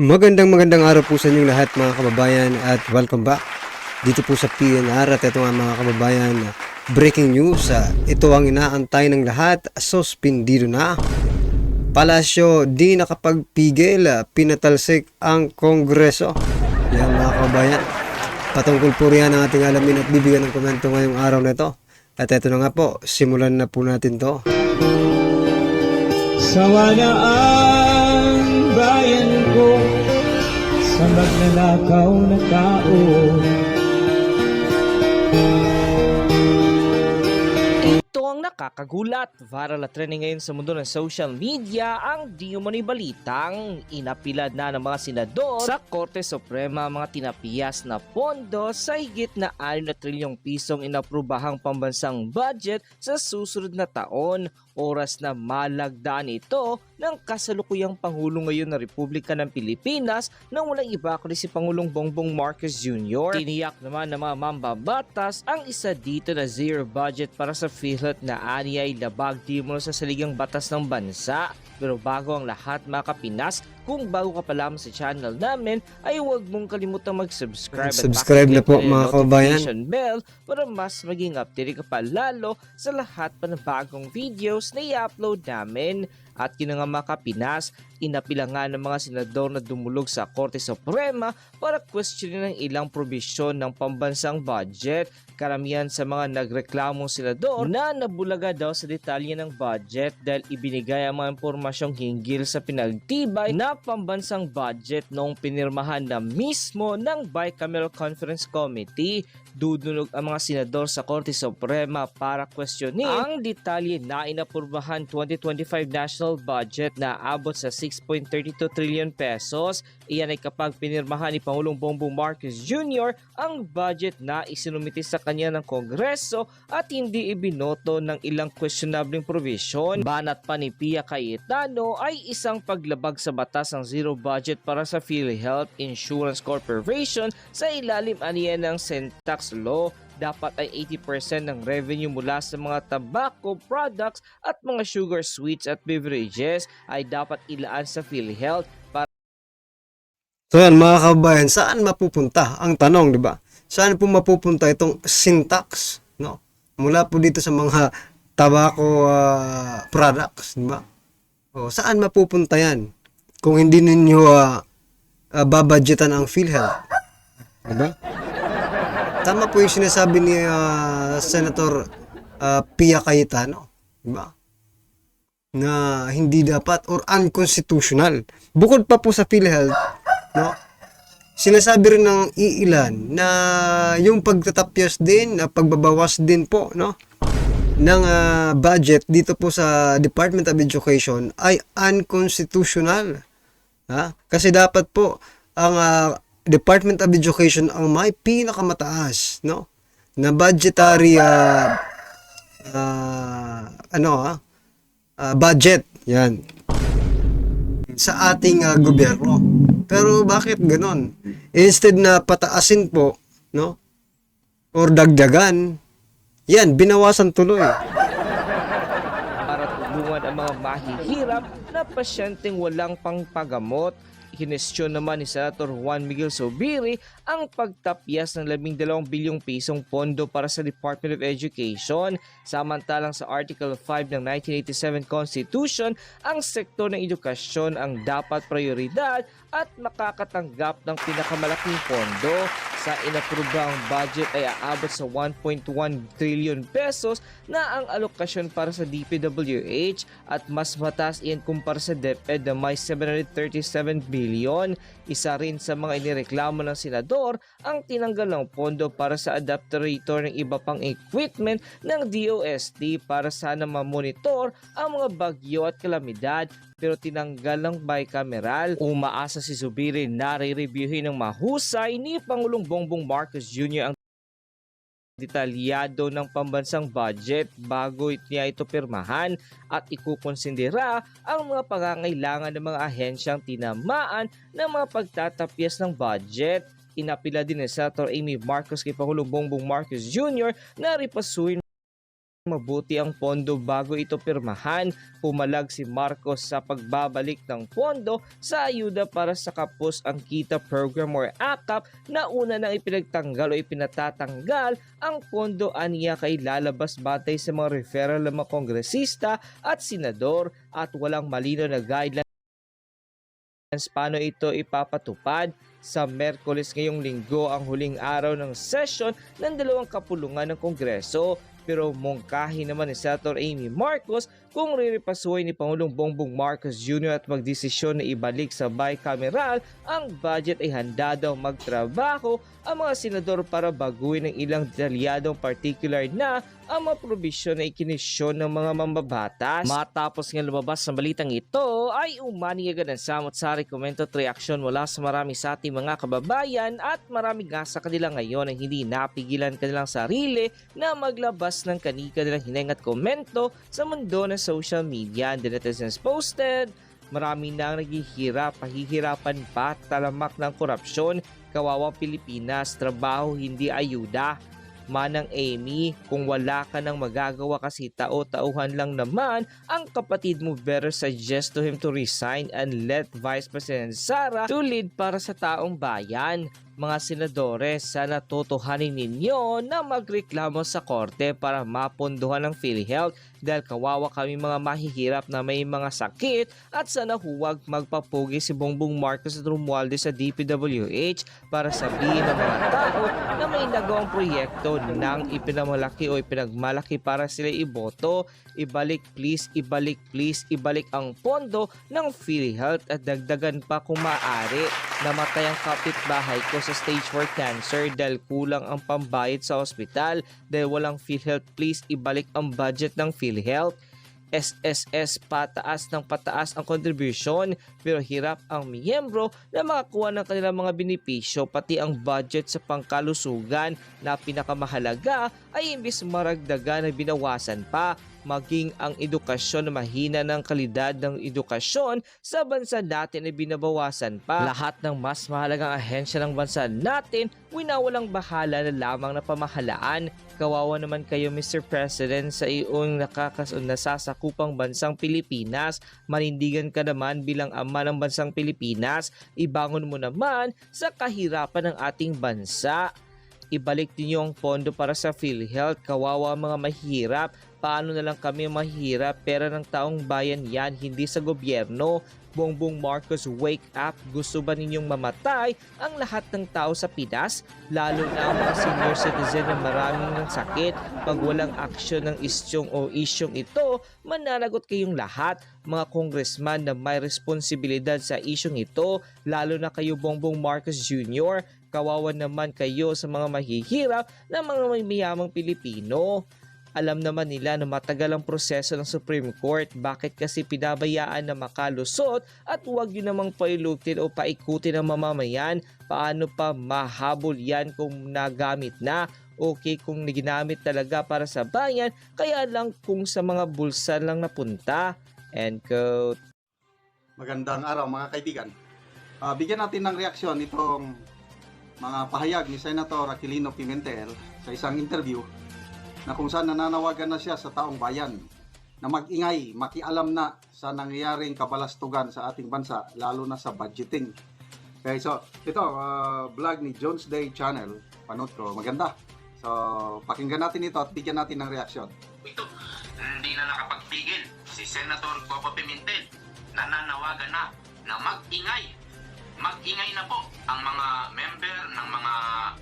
Magandang araw po sa inyong lahat mga kababayan at welcome back dito po sa PNR. At ito nga mga kababayan, breaking news, ito ang inaantay ng lahat, suspendido na. Palasyo di nakapagpigil, pinatalsik ang Kongreso. Yan mga kababayan, patungkol po riyan ang ating alamin at bibigyan ng komento ngayong araw na ito. At ito na nga po, simulan na po natin to. Sawa na ang bayan ko sa magnanakaw na tao. Ito ang nakakagulat. Viral na trending ngayon sa mundo ng social media ang di umano'y balitang inapilad na ng mga senador sa Korte Suprema mga tinapiyas na pondo sa higit na 6 na trilyong pisong inaprubahang pambansang budget sa susunod na taon. Oras na malagdaan ito ng kasalukuyang Pangulo ngayon ng Republika ng Pilipinas nang walang iba kundi si Pangulong Bongbong Marcos Jr. Tiniyak naman ng mga mambabatas ang isa dito na zero budget para sa PhilHealth na aniya ay labag di mo sa saligang batas ng bansa. Pero bago ang lahat mga kapinas, kung bago ka pa lamang sa channel namin ay huwag mong kalimutang mag-subscribe Subscribe na po mga kababayan. notification bell para mas maging updated ka pa lalo sa lahat pa ng bagong videos na i-upload namin. At yun nga mga kapinas, inapila nga ng mga senador na dumulog sa Korte Suprema para questionin ang ilang probisyon ng pambansang budget. Karamihan sa mga nagreklamong senador na nabulaga daw sa detalye ng budget dahil ibinigay ang mga impormasyong hinggil sa pinagtibay na pambansang budget noong pinirmahan na mismo ng Bicameral Conference Committee. Dudulog ang mga senador sa Korte Suprema para questionin ang detalye na inapurbahan 2025 national budget na abot sa 6.32 trillion pesos. Iyan ay kapag pinirmahan ni Pangulong Bongbong Marcos Jr. ang budget na isinumiti sa kanya ng Kongreso at hindi ibinoto ng ilang questionable provision. Banat pa ni Pia Cayetano ay isang paglabag sa batas ng zero budget para sa PhilHealth Insurance Corporation sa ilalim aniya ng Sentax Law. Dapat ay 80% ng revenue mula sa mga tobacco products at mga sugar sweets at beverages ay dapat ilaan sa PhilHealth para So yan mga kababayan, saan mapupunta? Ang tanong, di ba? Saan po mapupunta itong syntax, no? Mula po dito sa mga tobacco products, di ba? O, saan mapupunta yan? Kung hindi ninyo babadgetan ang PhilHealth. Di ba? Tama po yung sinasabi ni Senator Pia Cayetano, di ba? Na hindi dapat or unconstitutional. Bukod pa po sa PhilHealth, no? Sinasabi rin ng iilan na yung pagtatapyas din, pagbabawas din po, no, ng budget dito po sa Department of Education ay unconstitutional. Ha? Kasi dapat po ang Department of Education ang may pinakamataas, no, na budgetary budget yan sa ating gobyerno. Pero bakit ganon? Instead na pataasin po, no, or dagdagan, yan binawasan tuloy. para tulungan ang mga mahihirap na pasyenteng walang pangpagamot. Kinestyon naman ni Senator Juan Miguel Zubiri ang pagtapyas ng 12 bilyong pisong pondo para sa Department of Education. Samantalang sa Article 5 ng 1987 Constitution, ang sektor ng edukasyon ang dapat prioridad at makakatanggap ng pinakamalaking pondo. Sa inaprubang budget ay aabot sa 1.1 trillion pesos na ang alokasyon para sa DPWH at mas mataas iyan kumpara sa DepEd na may 737 billion. Isa rin sa mga inireklamo ng senador ang tinanggal ng pondo para sa adapter ng iba pang equipment ng DOST para sana mamonitor ang mga bagyo at kalamidad, pero tinanggal ng bicameral. Umaasa si Zubiri na re-reviewin ng mahusay ni Pangulong Bongbong Marcos Jr. ang detalyado ng pambansang budget bago niya ito pirmahan at ikukonsindera ang mga pangangailangan ng mga ahensyang tinamaan ng mga pagtatapyas ng budget. Inapila din ni Senator Amy Marcos kay Pangulong Bongbong Marcos Jr. na ripasuin mabuti ang pondo bago ito pirmahan. Pumalag si Marcos sa pagbabalik ng pondo sa ayuda para sa Kapos ang Kita Program or AKAP na una nang ipinagtanggal o ipinatatanggal ang pondo aniya kay lalabas batay sa mga referral ng mga kongresista at senador at walang malino na guidelines paano ito ipapatupad. Sa Merkules ngayong linggo ang huling araw ng session ng dalawang kapulungan ng Kongreso. Pero mungkahi naman ni Senator Amy Marcos kung rirepasuhin ni Pangulong Bongbong Marcos Jr. at magdesisyon na ibalik sa bicameral ang budget ay handa daw magtrabaho ang mga senador para baguhin ang ilang detalyadong particular na ang mga probisyon na ikinisyon ng mga mambabatas. Matapos nga lumabas sa balitang ito ay umani agad ang samot-sari komento at reaksyon mula sa marami sa ating mga kababayan at marami nga sa kanila ngayon ang hindi napigilan kanilang sarili na maglabas ng kani-kanilang hineng at komento sa mundo ng social media. The netizens posted, marami na ang naghihirap, pahihirapan pa, talamak ng korupsyon, kawawang Pilipinas, trabaho hindi ayuda. Manang Amy, kung wala ka nang magagawa kasi tao-tauhan lang naman ang kapatid mo, better suggest to him to resign and let Vice President Sara to lead para sa taong bayan. Mga senadores, sana totohanin ninyo na magreklamo sa korte para mapondohan ng PhilHealth dahil kawawa kami mga mahihirap na may mga sakit at sana huwag magpapugi si Bongbong Marcos at Romualdez sa DPWH para sabihin ng mga tao na may nagawang proyekto nang ipinamalaki o ipinagmalaki para sila iboto. Ibalik please, ibalik ang pondo ng PhilHealth at dagdagan pa kung maaari. Namatay ang kapitbahay ko sa stage 4 cancer dahil kulang ang pambayad sa ospital dahil walang PhilHealth. Please ibalik ang budget ng PhilHealth. SSS pataas ng pataas ang contribution pero hirap ang miyembro na makakuha ng kanilang mga benepisyo, pati ang budget sa pangkalusugan na pinakamahalaga ay imbis maragdagan na binawasan pa. Maging ang edukasyon na mahina ng kalidad ng edukasyon sa bansa natin ay binabawasan pa. Lahat ng mas mahalagang ahensya ng bansa natin winawalang bahala na lamang na pamahalaan. Kawawa naman kayo Mr. President sa iyong nasasakupang bansang Pilipinas. Manindigan ka naman bilang ama ng bansang Pilipinas. Ibangon mo naman sa kahirapan ng ating bansa. Ibalik niyo ang pondo para sa PhilHealth. Kawawa mga mahirap. Paano na lang kami mahirap? Pera ng taong bayan yan, hindi sa gobyerno. Bongbong Marcos, wake up. Gusto ba ninyong mamatay ang lahat ng tao sa Pinas? Lalo na ang mga senior citizen na maraming ng sakit. Pag walang aksyon ng isyong ito, mananagot kayong lahat. Mga congressman na may responsibilidad sa isyong ito, lalo na kayo Bongbong Marcos Jr., kawawa naman kayo sa mga mahihirap na mga mayamang Pilipino. Alam naman nila na matagal ang proseso ng Supreme Court. Bakit kasi pinabayaan na makalusot at huwag yun namang pailutin o paikutin ng mamamayan? Paano pa mahabol yan kung nagamit na? Okay kung ginamit talaga para sa bayan, kaya lang kung sa mga bulsa lang napunta. End quote. Magandang araw mga kaibigan. Bigyan natin ng reaksyon itong mga pahayag ni Senator Aquilino Pimentel sa isang interview na kung saan nananawagan na siya sa taong bayan na mag-ingay, makialam na sa nangyayaring kabalastugan sa ating bansa, lalo na sa budgeting. Okay, so ito, vlog ni Jones Day Channel, panood ko, maganda. So, pakinggan natin ito at bigyan natin ng reaksyon. Ito, hindi na nakapagpigil si Senator Coco Pimentel. Nananawagan na mag-ingay. Mag-ingay na po ang mga member ng mga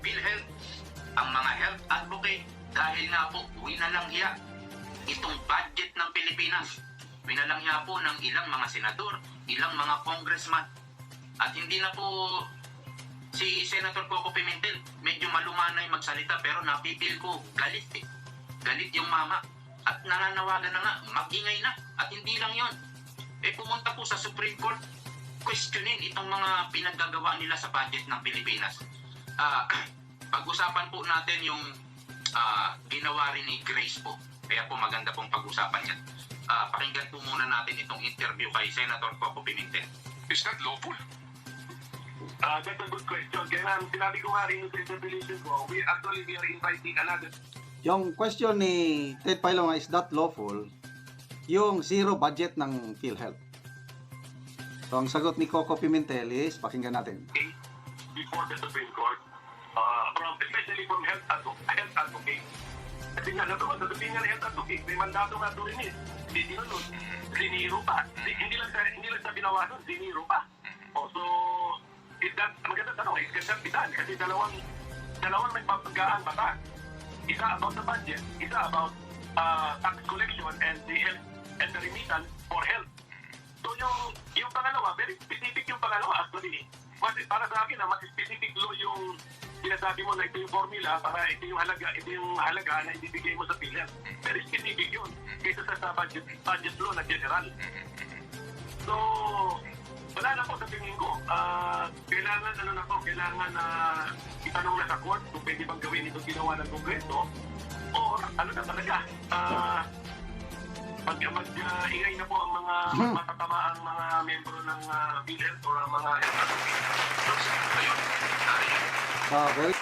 PhilHealth, ang mga health advocate, dahil nga po, winalanghiya itong budget ng Pilipinas. Winalanghiya po ng ilang mga senador, ilang mga congressman. At hindi na po si Senator Coco Pimentel, medyo malumanay magsalita pero napipil ko, galit eh. Galit yung mama. At nananawagan na nga, mag-ingay na. At hindi lang yon. Pumunta po sa Supreme Court, questionin itong mga pinaggagawa nila sa budget ng Pilipinas. Pag-usapan po natin yung ginawa rin ni Grace po. Kaya po maganda pong pag-usapan yan. Pakinggan po muna natin itong interview kay Senator Coco Pimentel. Is that lawful? That's a good question. Kaya sinabi ko nga rin yung interpellation ko, we are inviting another. Yung question ni Ted Pailonga, is that lawful? Yung zero budget ng PhilHealth. So, ang sagot ni Coco Pimentel is, pakinggan natin. Before the Supreme Court, especially from health advocate. Kasi nga, sasabihin nga ng health advocate, may mandato nga to rin eh. Hindi nun, siniro pa. Hindi lang sa binawasan, siniro pa. So, maganda tanong, it can be done. Kasi dalawang may papagaang batas. Isa about the budget, isa about tax collection and the health and the remittance for health. So yung pangalawa, very specific yung pangalawa actually. Para sa akin, mas specific law yung sinasabi mo na ito yung formula para ito yung halaga na ibibigay mo sa PhilHealth. Very specific yun kaysa sa budget law na general. So, wala na po sa tingin ko. Kailangan itanong na sa court kung pwede bang gawin itong ginawa ng Kongreso or ano na talaga. Mag-ingay na po ang mga matatamaang mga membro ng PhilHealth or ang mga health advocates. Ayun. Very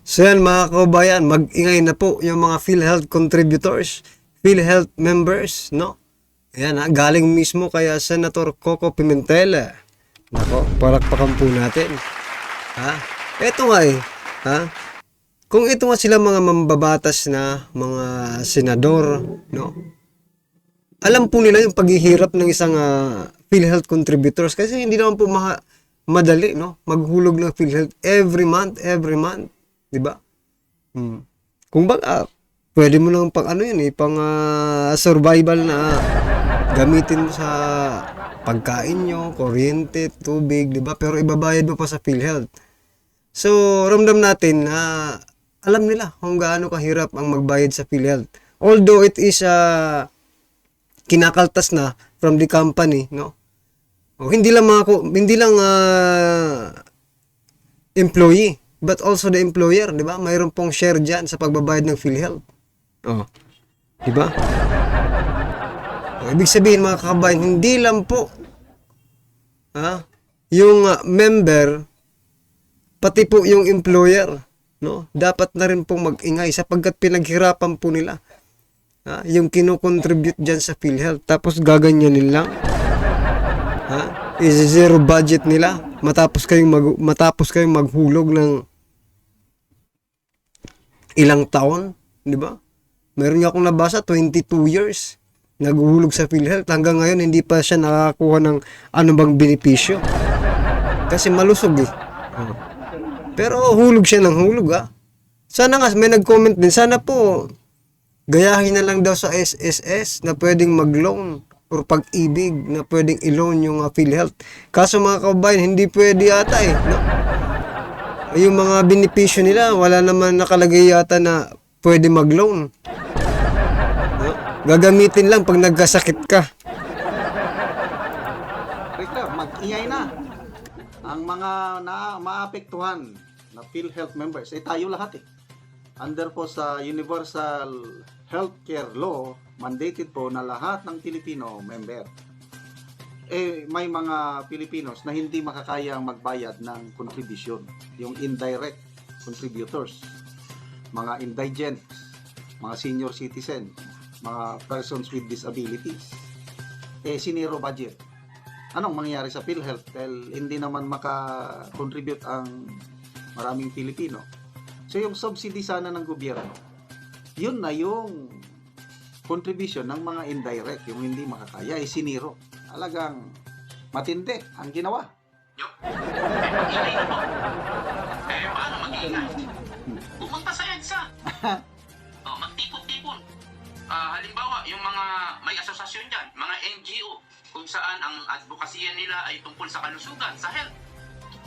So yan mga kabayan, mag-ingay na po yung mga PhilHealth contributors, PhilHealth members, no? Yan ha, galing mismo kaya Senator Coco Pimentel. Nako, palakpakan po natin. Ha? Eto nga eh, ha? Kung ito nga sila mga mambabatas na mga senador, no? Alam po nila yung paghihirap ng isang PhilHealth contributors kasi hindi naman po madali, no? Maghulog ng PhilHealth every month, 'di ba? Kung baga, pwede mo nang pang ano yun eh, pang survival na gamitin mo sa pagkain nyo, kuryente, tubig, 'di ba? Pero ibabayad mo pa sa PhilHealth. So, ramdam natin na alam nila kung gaano kahirap ang magbayad sa PhilHealth. Although it is kinakaltas na from the company, no? O, hindi lang employee, but also the employer, 'di ba? Mayroon pong share diyan sa pagbabayad ng PhilHealth. Oh. 'Di ba? O, ibig sabihin mga kababayan, hindi lang po yung member, pati po yung employer, no? Dapat na rin pong mag-ingay sapagkat pinaghirapan po nila yung kino-contribute dyan sa PhilHealth. Tapos gaganyanin lang. Is zero budget nila matapos kayong maghulog ng ilang taon, di ba? Meron nga akong nabasa 22 years naghuhulog sa PhilHealth, hanggang ngayon hindi pa siya nakakakuha ng ano bang benepisyo kasi malusog eh. Pero hulog siya ng hulog Sana nga may nag-comment din, sana po gayahin na lang daw sa SSS na pwedeng mag-loan or Pag-ibig na pwedeng i-loan yung PhilHealth. Kaso mga kababayan, hindi pwede yata eh, no? Yung mga benepisyo nila, wala naman nakalagay yata na pwede mag-loan. No? Gagamitin lang pag nagkasakit ka. mag-ingay na. Ang mga maapektuhan na PhilHealth members, tayo lahat eh. Under po sa Universal Healthcare Law, mandated po na lahat ng Pilipino member. May mga Pilipinos na hindi makakayang magbayad ng contribution, yung indirect contributors, mga indigent, mga senior citizen, mga persons with disabilities. Siniro budget. Anong mangyayari sa PhilHealth? Dahil hindi naman maka-contribute ang maraming Pilipino. So yung subsidy sana ng gobyerno, yun na yung contribution ng mga indirect, yung hindi makakaya, siniro. Talagang matindi ang ginawa. Mag-ingay na po. Paano mag-ingay? Pumunta sa EDSA. Magtipon-tipon. Halimbawa, yung mga may asosasyon dyan, mga NGO, kung saan ang advokasya nila ay tungkol sa kalusugan, sa health.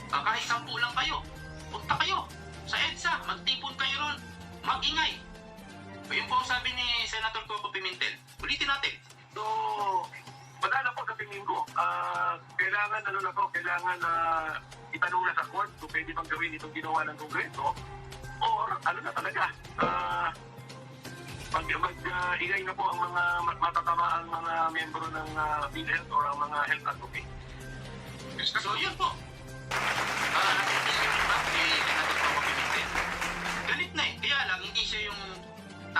Kahit 10 lang kayo, punta kayo sa EDSA, magtipon kayo ron, mag-ingay. Yun po ang sabi ni Senator Coco Pimentel. Ulitin natin. So, wala na po sa tingin ko. Kailangan itanong na sa court kung pwede bang gawin itong ginawa ng Kongreso or ano na talaga. Mag-ingay na po ang mga matatamaang mga membro ng PhilHealth or ang mga health advocates. So yun po. Natin yung impact ni Senator Coco Pimentel. Ganito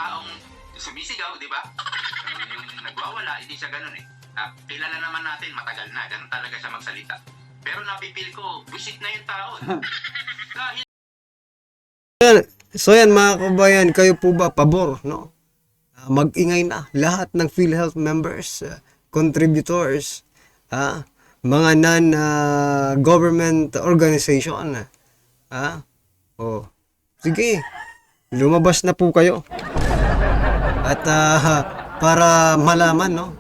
taong sumisigaw, di ba? Yung nagwawala, hindi siya ganun eh. Kilala naman natin, matagal na, ganun talaga siya magsalita. Pero napipil ko, busit na yung tao. Dahil So yan mga kabayan, kayo po ba pabor, no? Mag-ingay na lahat ng PhilHealth members, contributors, mga non-government organization. Sige, lumabas na po kayo. At para malaman, no?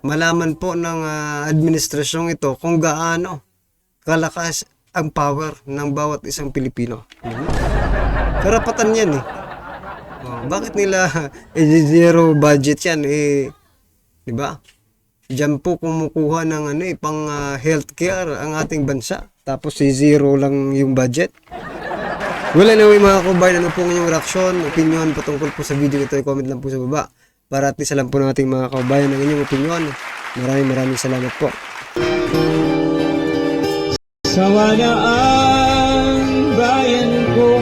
Malaman po ng administrasyong ito kung gaano kalakas ang power ng bawat isang Pilipino. Karapatan yan eh. Bakit nila zero budget yan eh, di ba? Diyan po kumukuha ng pang healthcare ang ating bansa. Tapos zero lang yung budget. Well, anyway mga kabayan, ano po yung reaksyon, opinion patungkol po sa video ito, i-comment lang po sa baba. Para at least alam po ng ating mga kabayan ng inyong opinion. Maraming salamat po. Sawa na ang bayan ko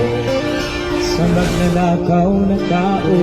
sa magnanakaw na tao.